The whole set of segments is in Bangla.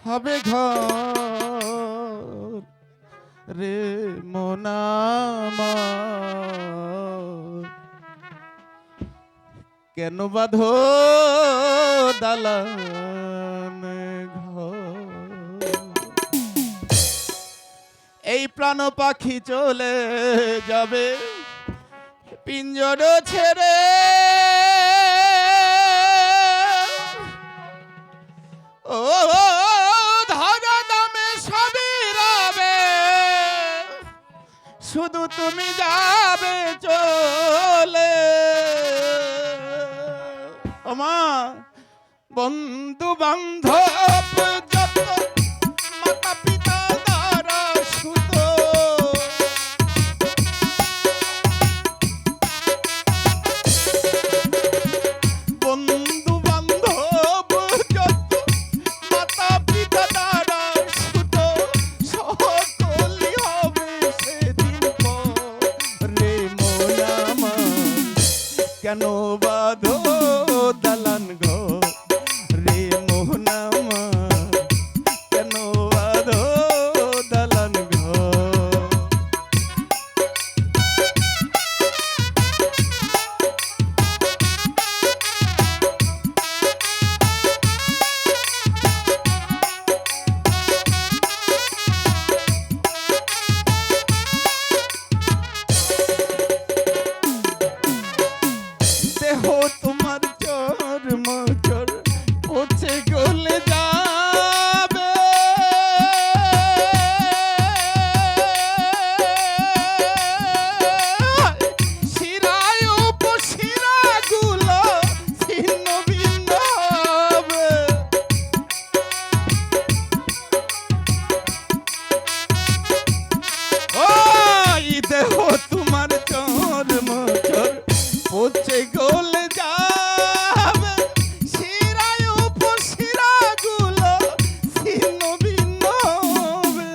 হবে ঘর রে মন আমার। কেন বাঁধো দালান ঘর? এই প্রাণ পাখি চলে যাবে পিঞ্জর ছেড়ে, ও ধারা দামে সবই রবে, শুধু তুমি যাবে চলে। ওমা বন্ধু বান্ধব যত, মাতা পিতা দ্বারা সুত, বন্ধু বান্ধব যত, মাতা পিতা দ্বারা সুত, সকলই হবে সেদিন পরে মন আমার। কেন বাঁধো দালান ঘর রে মোহন আমার? কেন বাঁধো দালান ঘর? দেহ তোমার চর মচর পচে গলে যাবে, শিরায় উপশিরা গুলো ছিন্ন ভিন্ন হবে। ওই দেহ তোমার চর মচর পচে গলে যাবে, শিরায় উপশিরা গুলো ছিন্ন ভিন্ন হবে।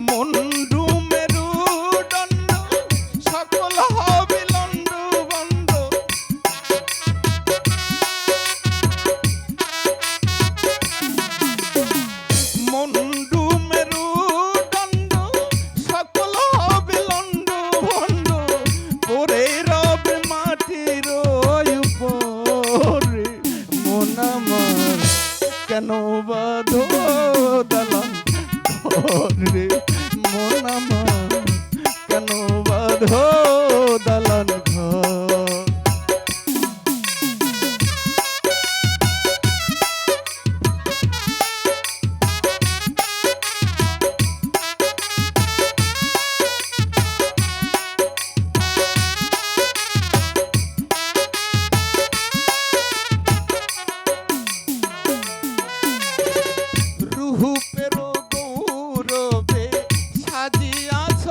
মন্ডু মেরুদণ্ড সকল হবে লন্ড বন্ড, মন্ডু মেরুদণ্ড সকল হবে লন্ড ভন্ড, পরে রবে মাটির উপরে মন আমার। কেন বাঁধো দালান ঘর রে মন আমার? কেন বাঁধো দালান ঘর? রূপের গৌরবে সাজিয়াছ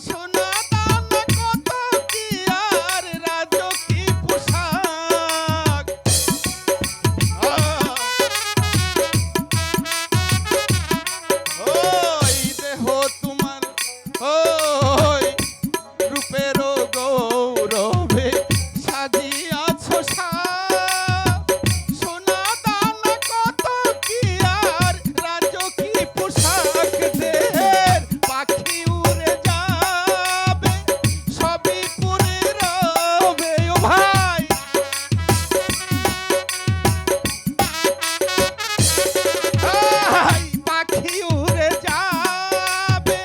সোনা দানা কত কি আর রাজকী পোশাক। ওই দেহ তোমার, ওই রূপের গৌরবে সাজিয়াছ সোনা দানা কত কি আর রাজকী পোশাক। দেহের পাখি উড়ে যাবে সবই পরে রবে। ও ভাই পাখি উড়ে যাবে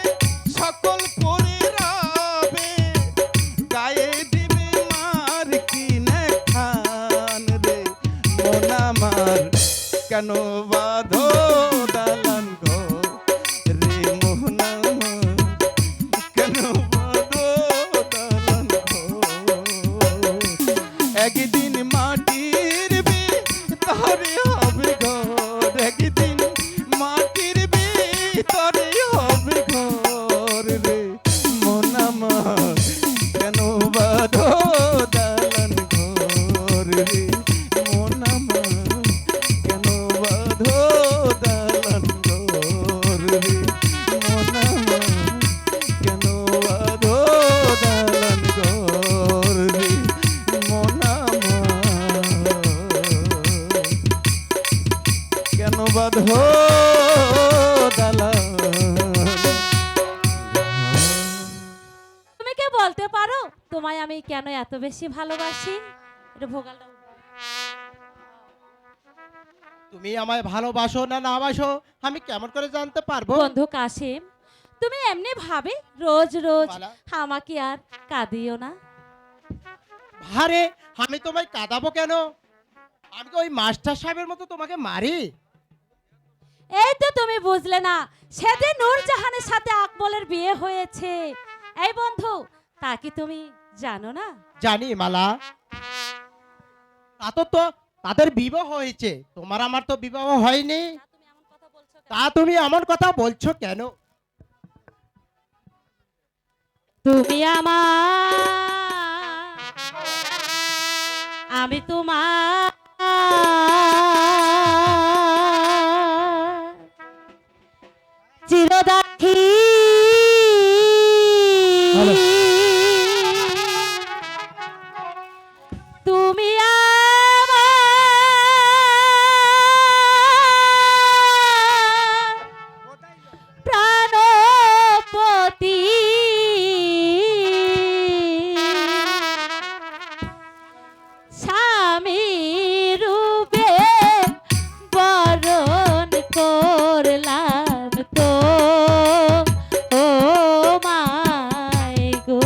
সকল পরে রবে, গায়ে দিবে মার কিনে খান রে মন আমার। কেন বাঁধো দালান ঘর রে মোহন আমার? কেন বাঁধো দালান ঘর? একদিন মাটির ভিতরে হবে ঘর, একদিন মাটির ভিতরে হবে ঘর রে মন আমার। কেন বাঁধো দালান ঘর রে মন আমার? কেন বাঁধো দালান ঘর রে মন আমার? কেন বাঁধো দালান ঘর রে মন আমার? দালান। তুমি কে বলতে পারো তোমায় আমি কেন এত বেশি ভালোবাসি? এটা ভোকালটা তুমি আমায় ভালোবাসো না না বাসো আমি কেমন করে জানতে পারবো? বন্ধু কাশিম, তুমি এমনি ভাবে রোজ রোজ মালা। আমাকে আর কাঁদিও না। আরে আমি তোমায় কাঁদাবো কেন? আমি তো ওই মাস্টার সাহেবের মতো তোমাকে মারি। এই তো তুমি বুঝলে না, সেদিন নূরজাহানের সাথে আকবলের বিয়ে হয়েছে। এই বন্ধু, তা কি তুমি জানো না? জানি মালা, তা তো তাদের বিবাহ হয়েছে, তোমার আমার তো বিবাহ হয়নি। তা তুমি এমন কথা বলছো কেন? তুমি আমার, আমি তোমার, চিরদাখি তুমি আমার প্রাণপতি, স্বামী রূপে বরণ করলাম তো, ও মাই গো।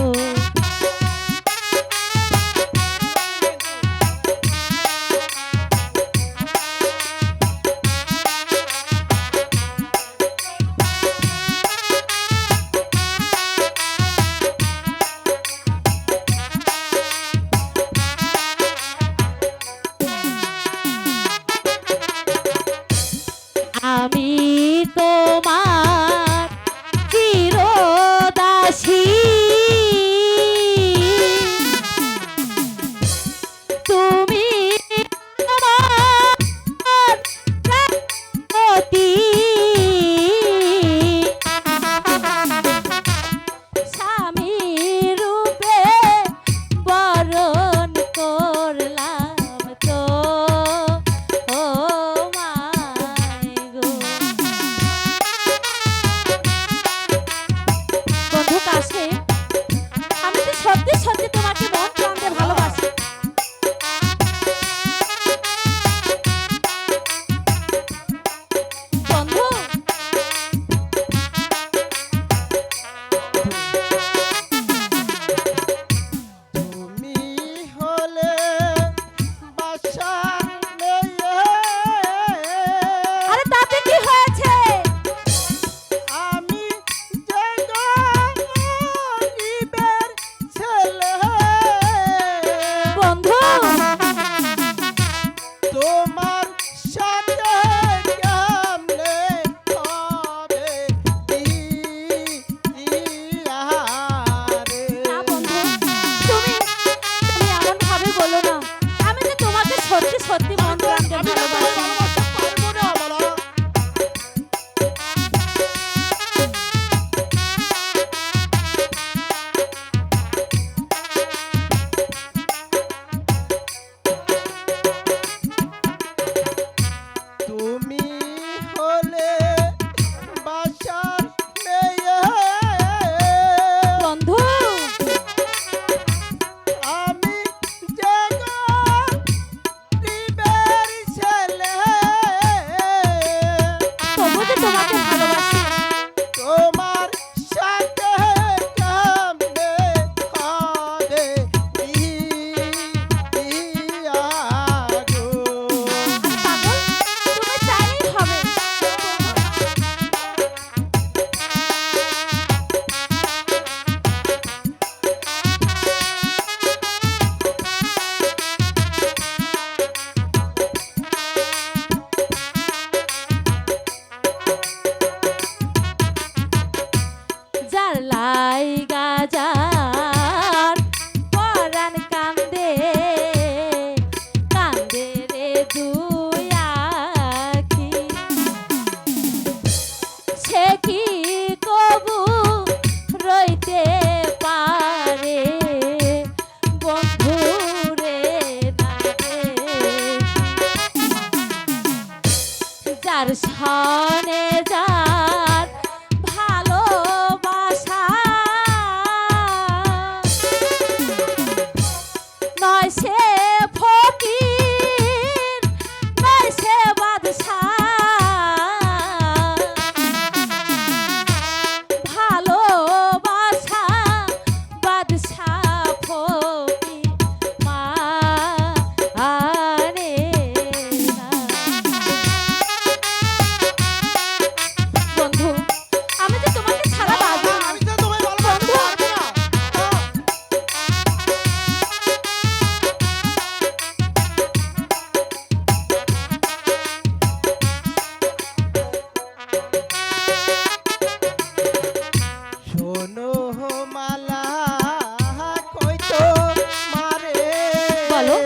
আর শনে যার ভালোবাসা নয় সে ফকির নয় সে বাদশাহ ভালোবাসা বাদশাহ ফকির মানে না। বন্ধু আমি যে তোমাকে ছাড়া বাঁচবো না। আমি তো তোমায় ভালোবাসতে পারবো না। শোনো মালা কই তো মারে বলো।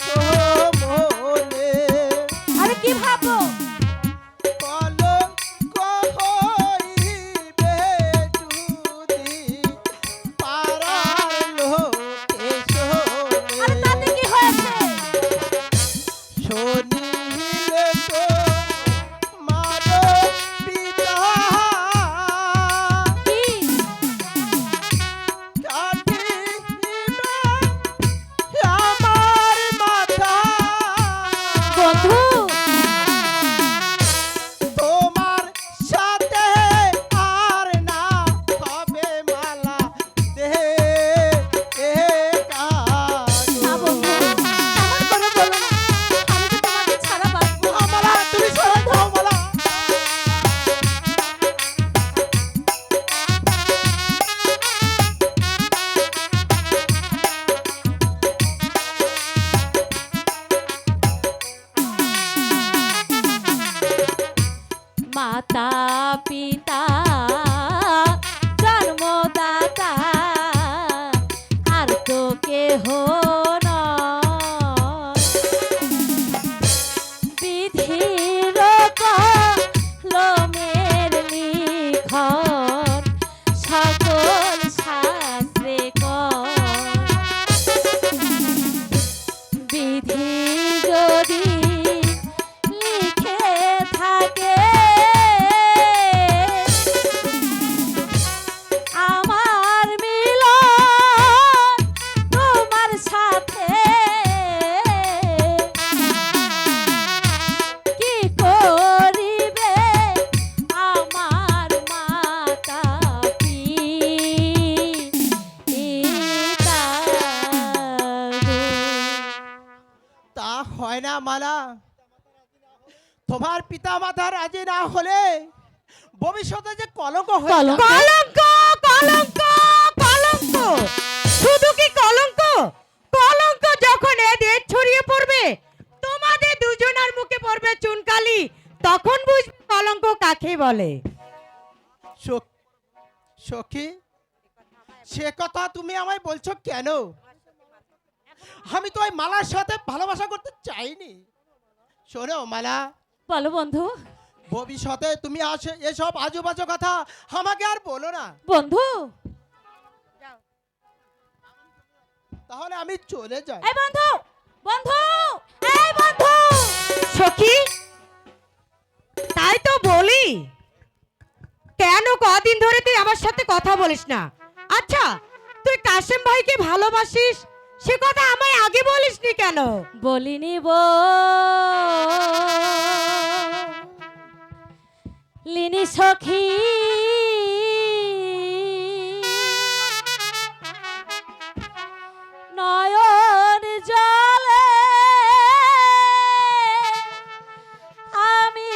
তো মনে আরে কি ভাবো? কলঙ্ক হইবে যদি পাড়ার লোকে শোনে। আরে তাতে কি হয়েছে? শোনিলে তো মারো পিতা কি? কাটিবে আমার মাথা। বন্ধু তোমার সাথে আর না হবে মালা দে না বন্ধু এমন করে বলো না। আমি যে তোমাকে ছাড়া বাঁচবো না। মালা তুমি সরে দাও মালা। মাতা পিতা জন্মদাতা আর তো কেহ নয়। বিধির কলমের লিখন সকল শাস্ত্রে কয়। বিধি যদি লিখে থাকে আমার মিলন তোমার সাথে কি করিবে আমার মাতা পিতা তা হয় না মালা। তোমার পিতা মাতা রাজি না হলে ভবিষ্যতে যে কলঙ্ক হয়ে কলঙ্ক? যাবে। কলঙ্ক কলঙ্ক শুধু কি কলঙ্ক? কলঙ্ক যখন এ দেশ ছড়িয়ে পড়বে তোমাদের দুজনের মুখে পড়বে চুনকালি, তখন বুঝবে কলঙ্ক কাকে বলে। সখী সে কথা তুমি আমায় বলছো কেন? আমি তো ওই মালার সাথে ভালোবাসা করতে চাইনি। শোনো মালা, বলো বন্ধু। ভবিষ্যতে তুমি আসে এসব আজুবাজু কথা আমাকে আর বলো না। বন্ধু তাহলে আমি চলে যাই। এই বন্ধু বন্ধু এই বন্ধু সখী তাই তো বলি, কেন কদিন ধরে তুই আমার সাথে কথা বলিস না? আচ্ছা তুই কাশেম ভাইকে ভালোবাসিস, সে কথা আমায় আগে বলিসনি কেন? বলিনি লিনি সখী নয়ন জলে আমি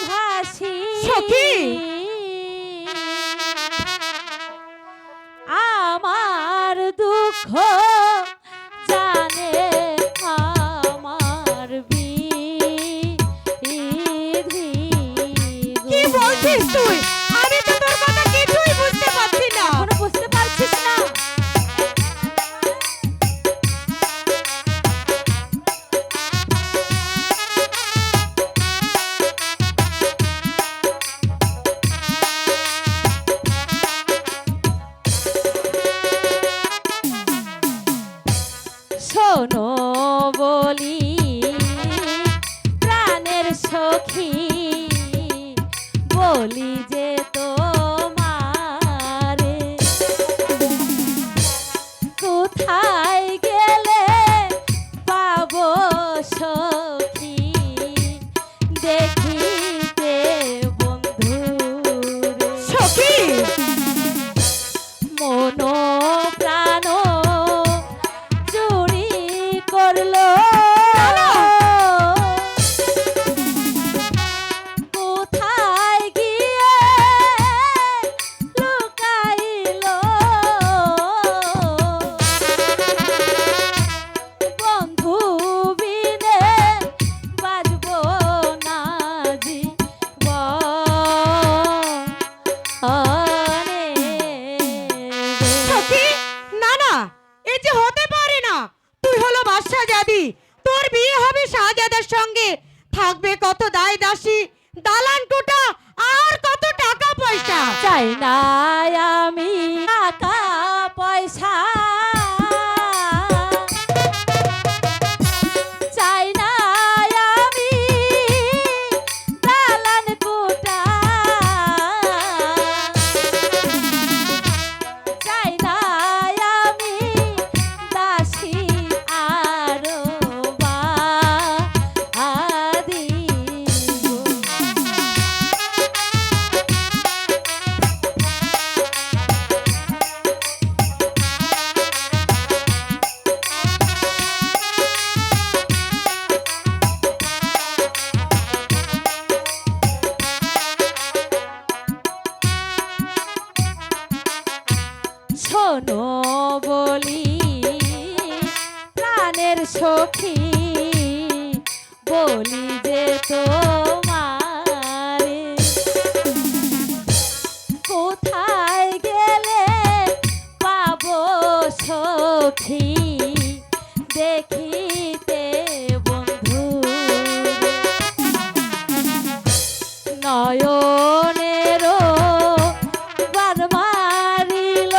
ভাসি সখী! আমার দুঃখ জানে আমার বিধি। কি বলছিস তুই? আমি তো তোর কথা কিছুই বুঝতে পারছি না। এখনো বুঝতে পারছিস না? শোনো বলি প্রাণ সখী বলি যে তোমারে কোথায় গেলে পাবো সখী দেখিতে বন্ধুরে সখী মন প্রাণ চুরি করলো কোথায় গিয়ে লুকাইলো বন্ধু বিনে বাজবো না সখী না না এই যে হতে পারে না, তুই হলো বাদশা জাদি, তোর বিয়ে হবে শাহজাদার সঙ্গে, থাকবে কত দায় দাসী, দালান কোটা আর কত টাকা পয়সা। চাই না আমি টাকা পয়সা চাই না আমি দালান কোটা চাই না আমি দাসী আরো আদি শোনো বলি প্রাণের সখী বলি যে তোমারে কোথায় গেলে পাবো সখী দেখিতে বন্ধু নয়নেরও বান মারিল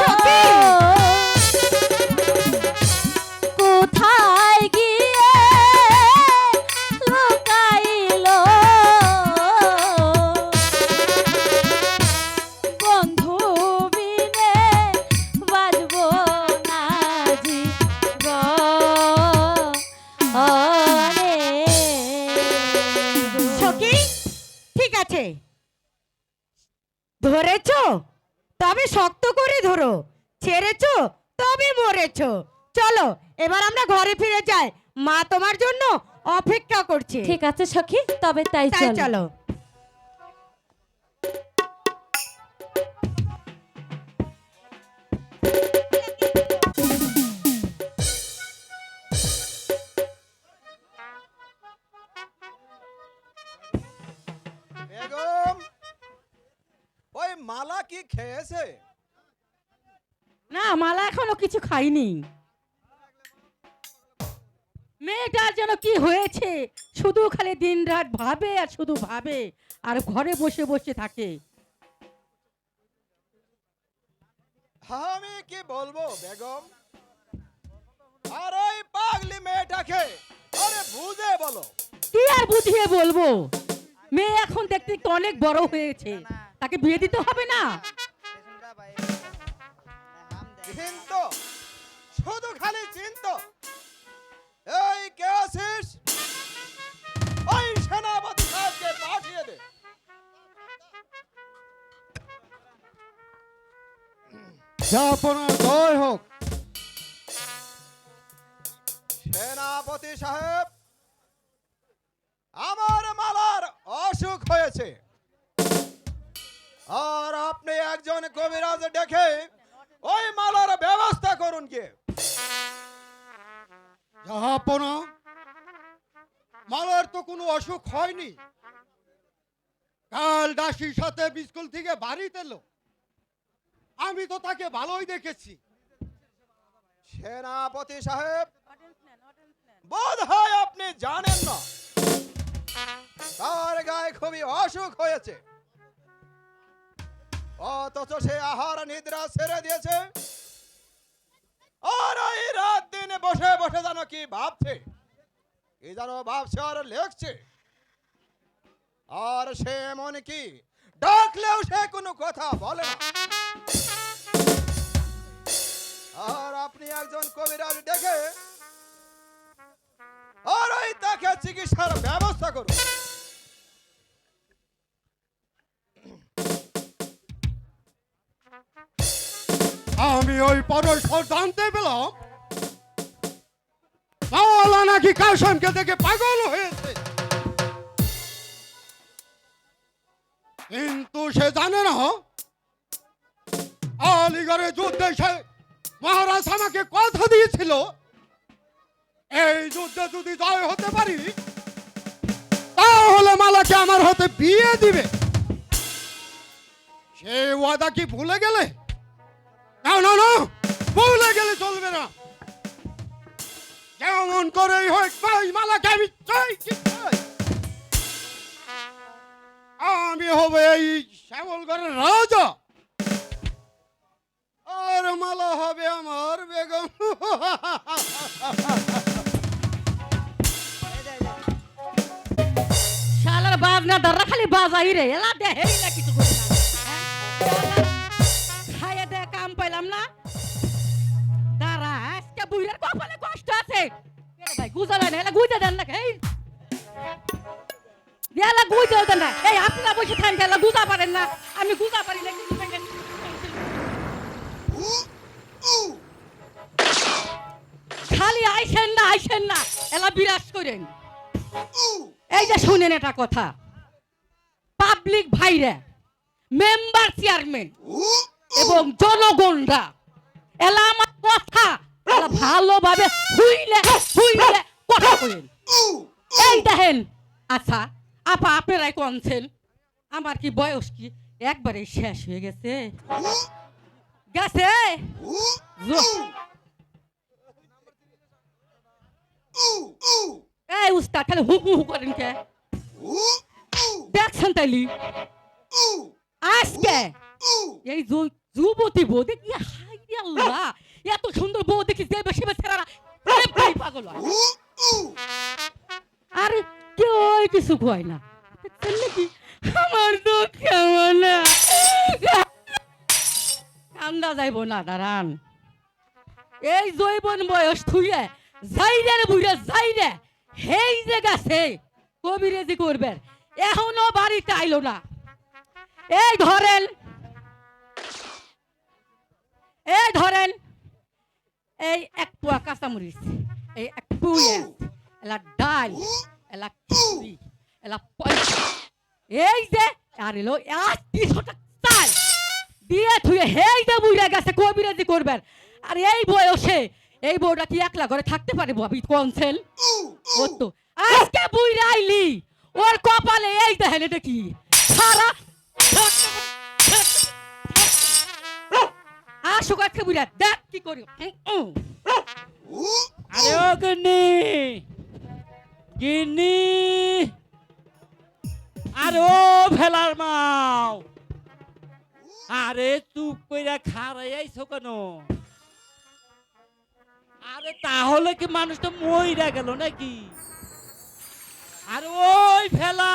সখী! কোথায় গিয়ে লুকাইল বন্ধু বিনে বাজবো না সখী ঠিক আছে, ধরেছো তবে শক্ত করে ধরো, ছেড়েছো তবে মরেছো। চলো এবার আমরা ঘরে ফিরে যাই, মা তোমার জন্য অপেক্ষা করছে। ঠিক আছে সখী, তবে তাই তাই চলো। চলো। বেগম, ওই মালা কি খেয়েছে? না, মালা এখনো কিছু খাইনি। মেয়েটার যেন কি হয়েছে, শুধু খালি দিন রাত ভাবে আর শুধু ভাবে, আর ঘরে বসে বসে থাকে। আমি কি বলবো বেগম, আর ওই পাগলি মেয়েটাকে আরে বুঝে বলো। কি আর বুঝিয়ে বলবো, মেয়ে এখন দেখতে দেখতে অনেক বড় হয়েছে, তাকে বিয়ে দিতে হবে না? চিন্ত, শুধু খালি চিন্ত। এই কে আছিস? ওই সেনাপতি সাহেবকে পাঠিয়ে দে। আপনার জয় হোক। সেনাপতি সাহেব, আমার মালার অসুখ হয়েছে, আর আপনি একজন কবিরাজ ডেকে ওই মালার ব্যবস্থা করুন। কি জাহাপনা, মালার তো কোনো অসুখ হয়নি। কাল দাসীর সাথে স্কুল থেকে বাড়িতে এলো, আমি তো তাকে ভালোই দেখেছি। সেনাপতি সাহেব, বোধ হয় আপনি জানেন না তার গায়ে খুবই অসুখ হয়েছে, অথচ সে আহার নিদ্রা ছেড়ে দিয়েছে, আর এই রাত দিন বসে বসে যেন কি ভাবছে, কি যেন ভাবছে আর লেখছে। আর সে এমন কি ডাকলেও সে কোনো কথা বলে না। আর আপনি একজন কবিরাজ ডেকে আর ওই তাকে চিকিৎসার ব্যবস্থা করুন। আমি ওই পরস্পর জানতে পেলাম মাওলা নাকি কাসেমকে দেখে পাগল হয়েছে, কিন্তু সে জানে না আলিগড়ে যুদ্ধে সে মহারাজ আমাকে কথা দিয়েছিল এই যুদ্ধে যদি জয় হতে পারি তাহলে মালাকে আমার হাতে বিয়ে দিবে। সে ওয়াদা কি ভুলে গেলে? না না না, ভুলে গেলে চলবে না। যেমন করেই হোক ভাই মালাকে আমি চাই কি চাই। আমি হব এই শ্যামলগড়ের রাজা আর মালা হবে আমার বেগম। শালার বাজনা দাঁড়া খালি বাজাই রে এলা দেহেই না কিছু করে না খাইয়ে দে কাম পাইলাম না দাঁড়া আজকে বুইরার কপালে কষ্ট আছে এ ভাই গুজালা না এলা গুজা দেন না এই এলা গুজা দেন না এই আপনারা বসে থাকেন এলা গুজা পারেন না আমি গুজা পারি না কিন্তু খালি আইসেন না এলা বিরাজ করেন। এই যে শুনেন এটা কথা, পাবলিক ভাইরা মেম্বার চেয়ারম্যান এবং জনগণরা এলা আমার কথা এলা ভালোভাবে হুইলে কথা করেন। এই দেখেন, আচ্ছা আপা আপনারাই কোনছেন আমার কি বয়স কি একবারে শেষ হয়ে গেছে গেছে এই উস্তাদ খালি হু হু করেন কে দেখছেন তাইলি আজকে এই যুবতী বউ দেখি হাই আল্লাহ এত সুন্দর বউ দেখি যে বেশি ছেলেরা ভাই পাগল হয় আর কেউ কিছু কয় না দেখছেন নাকি আমার তো কেমন কান্দা যাইব না দাঁড়ান এই জৈবন বয়স থুইয়ে যাইরে বুইরে যাইরে হেই যে গেছে কবিরেজি করবেন এখনো বাড়িতে আইলো না। এই ধরেন এই এক পোয়া কাঁচামরিচ এই এক পুয়ে এলা ডাল এলা খিচুড়ি এলা পয়সা এই যে আর এলো 800 টাকা চাল দিয়ে থুয়ে হেই যে বুইরে গেছে কবিরেজি করবেন আর এই বয়সে এই বউটা কি একলা ঘরে থাকতে পারে ভাবি কোনছেন ও তো আজকে বুইরা আইলি ওর কপালে এই দেখেন এটা কি সারা আসুক আজকে বুইরা দেখ কি করি আরে ও গিন্নি আরে ও ভেলার মাও আরে চুপ কইরা খারাই আইছো কেন? আরে তাহলে কি মানুষটা মইরা গেল নাকি? আরে ওই ফেলা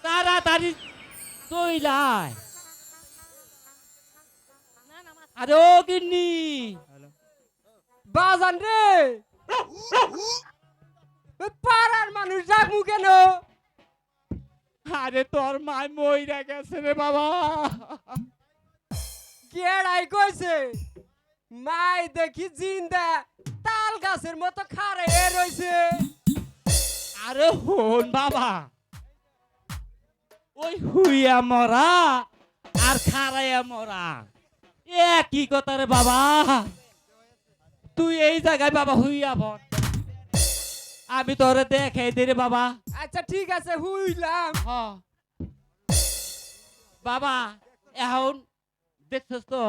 তাড়াতাড়ি চইলায়। আরে ও গিন্নি বাজান রে পাড়ার মানুষ যাবো কেন? আরে তোর মায় মইরা গেছে রে বাবা। কেড়াই কইছে মাই দেখি জিন্দা তাল গাছের মতো খারে রইছে। আরে হন বাবা ওই হুইয়া মরা আর খারাইয়া মরা একই কথা রে বাবা। তুই এই জায়গায় বাবা হুইয়া বল আমি তোরে দেখে দে রে বাবা। আচ্ছা ঠিক আছে হুইলাম। হ বাবা এখন দেখছস তো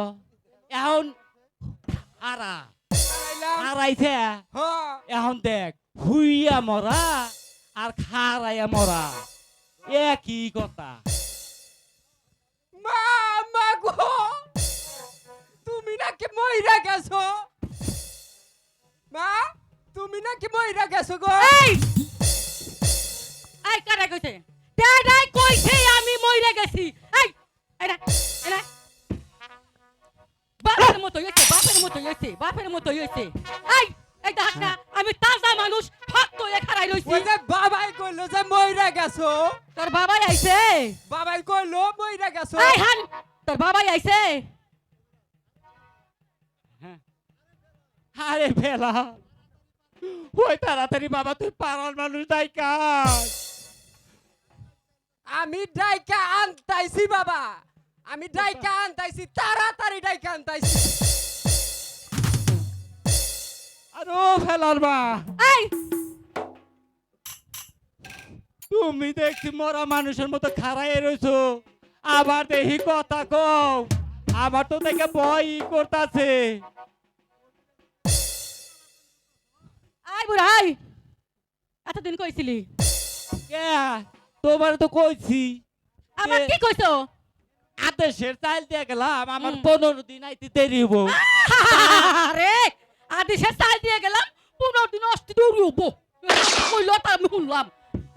এখন আড়াইছে এখন দেখ হুইয়া মরা আর খারাইয়া মরা একই কথা। মা গো তুমি নাকি মইরা গেছো? মা তুমি নাকি মইরা গেছো গো? এই এই কারা কইছে ডাই কইছে আমি মইরা গেছি এই এরা এরা বাপের মতো হইছে এই এই দেখ না আমি তাজা মানুষ ফাক্ত হয়ে খাড়াই রইছি ওই যে বাবাই কইলো যে মইরা গেছো তোর বাবাই আইছে বাবাই কইলো মইরা গেছো এই হান তোর বাবাই আইছে আরে ফেলা ওই তাড়াতাড়ি বাবা তুই পাড়ার মানুষ ডাইকা আমি ডাইকা আনতাইছি বাবা আমি ডাইকা আনতাইছি তাড়াতাড়ি ডাইকা আনতাইছি আরে ও ফেলার মা এই তুমি দেখছি মরা মানুষের মতো খাড়াই রইছো আবার দেখি কথা কও আমার তো দেখে ভয় করতাছে আই বুড়া আই এতদিন কইছিলি কে তোমার তো কইছি আমার কি কইছো আদেশের চাল দিয়ে গেলাম আমার 15 দিন আইতে দেরি হবো আরে আদেশে চাল দিয়ে গেলাম 15 দিন অস্তি দৌড়িব কইল তা আমি শুনলাম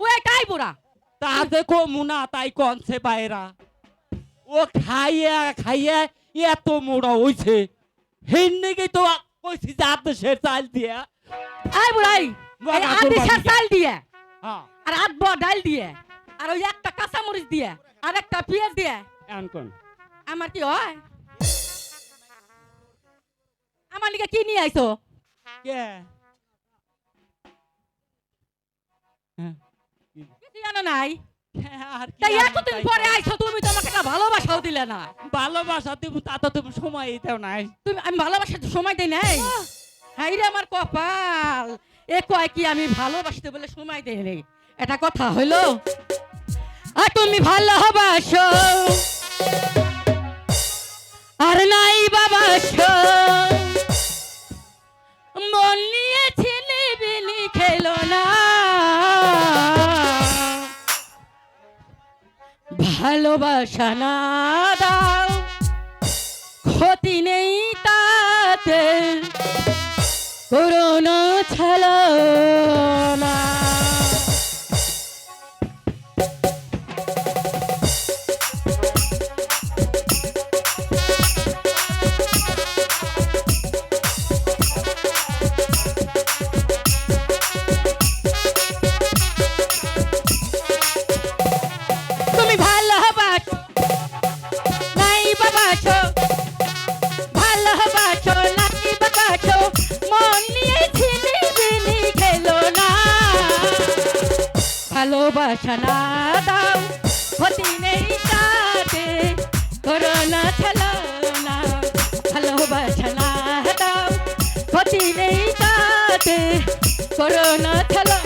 ওই কাই বুড়া তাতে কমুনা তাই কনছে বাইরা ও খাইয়া খাইয়া এত মোড়া হইছে হেন্নেই তো কইছি যে আদেশের চাল দিয়া আই বুড়াই এই আদেশে চাল দিয়ে হ্যাঁ আর আধবা ডাল দিয়ে আর ওই একটা কাঁচা মরিচ দিয়ে আর একটা পেঁয়াজ দিয়ে এমন কোন আমার কি হয় আমার লিগে কি নিয়ে আইছো কে কিছু জানো নাই আর কি তাই আর এতদিন তাই পরে কও। আইছো তুমি তো আমাকে একটা ভালোবাসাও দিলে না ভালোবাসা তুমি তা তো তুমি সময় দাও নাই তুমি আমি ভালোবাসা সময় দেই নাই হাই রে আমার কপাল এ কয় কি আমি ভালোবাসতে বলে সময় দেই নাই এটা কথা হইলো আর তুমি ভালোবাসো আর নাই বাবাসো মন নিয়ে ছিলে বিনি খেলো না ভালোবাসা না দাও ক্ষতি নেই তাতে করোনা ছাড়ো না তুমি ভালোবাসো নাই বাবাসো ভালোবাসো নাই বাবাসো মন নিয়ে ছিলে বিনি খেলো না ভালোবাসা না দাও ক্ষতি নেই তাতে করোনা ছাড়ো না ভালোবাসা না দাও ক্ষতি নেই তাতে করোনা ছাড়ো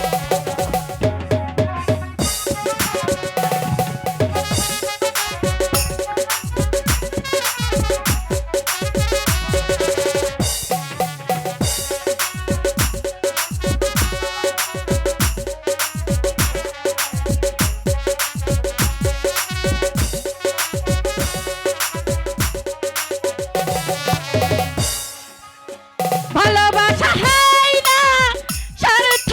ভালোবাসা হয় না স্বার্থ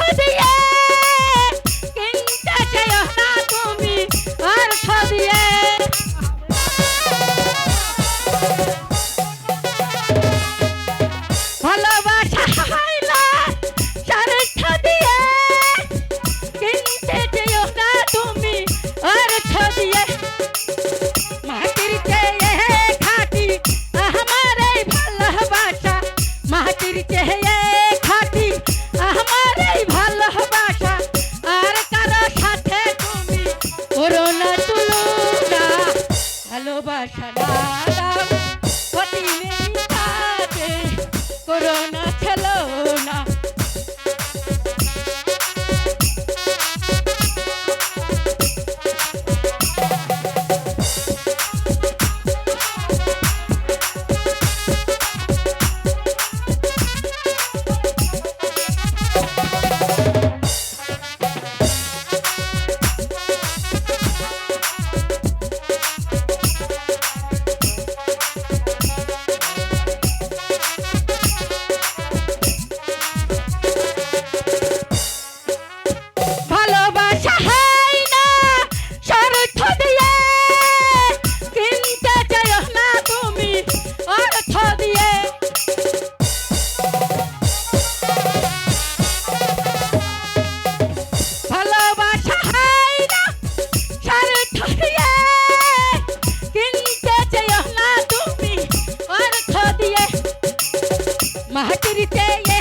মাটির চেয়ে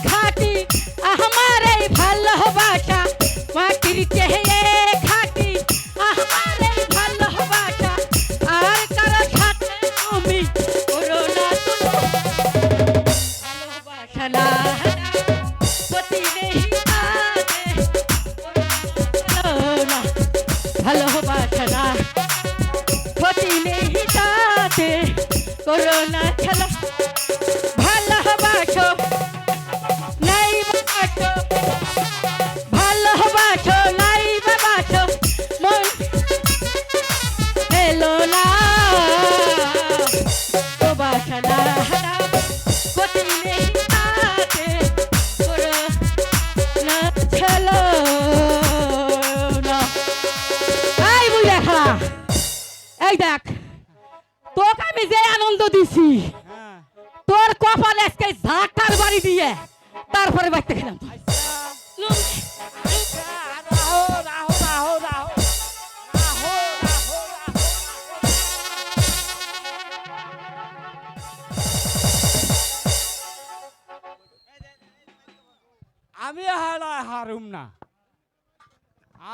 খাটি আমার এই ভালোবাসা, মাটির চেয়ে খাটি আমার এই ভালোবাসা, আর কারো সাথে তুমি করো না তুমি ভালোবাসা না পতি নেই তাতে করো না ভালোবাসা না পতি নেই তাতে করো না খেলা ভালোবাসো নাই বাসো, ভালোবাসো নাই বাসো, মন এলো না ও বাসা না গতি নেই তাতে করো না ছেলো না। এই বুঝে খেলা, এই দেখ তোকে আমি যে আনন্দ দিছি হ্যাঁ তোর কপালে আজকে ঝাঁটার বাড়ি দিয়ে তারপরে বাইতে খেলাম। রাহো রাহো রাহো রাহো রাহো রাহো আমি হালাই হারুম না,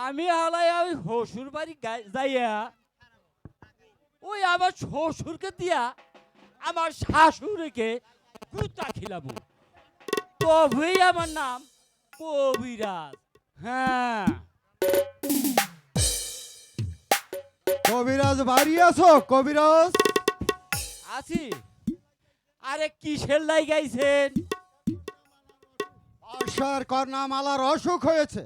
আমি হালাই ওই হসুর বাড়ি যাইয়া ওই আমার শ্বশুরকে দিয়া আমার শাশুড়িকে কুত্তা খিলাবো, তবেই আমার নাম কবিরাজ। হ্যাঁ কবিরাজ বাড়ি আছো কবিরাজ? আছি। আরে কিসের লাই গাইছেন? আশার কর্ণামালার অসুখ হয়েছে,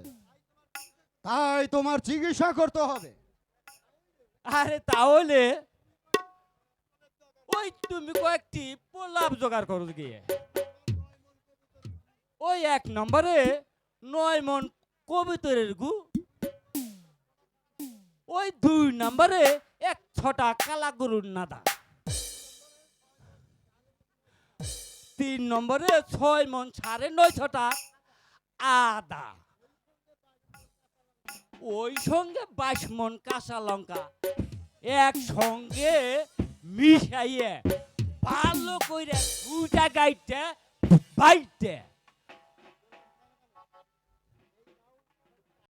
তাই তোমার চিকিৎসা করতে হবে। আরে তাহলে ওই তুমি কয়েকটি পোলাপ জোগাড় করো গিয়ে, ওই 1 নম্বরে 9 মন কবিতরের গু, ওই 2 নম্বরে 1 ছটা কালা গরুর নাদা, 3 নম্বরে 6 মন 9.5 ছটা আদা, ওই সঙ্গে 22 মন কাঁচা লঙ্কা একসঙ্গে মিশাইয়ে ভালো কইরা দুটা গাইতে বাইতে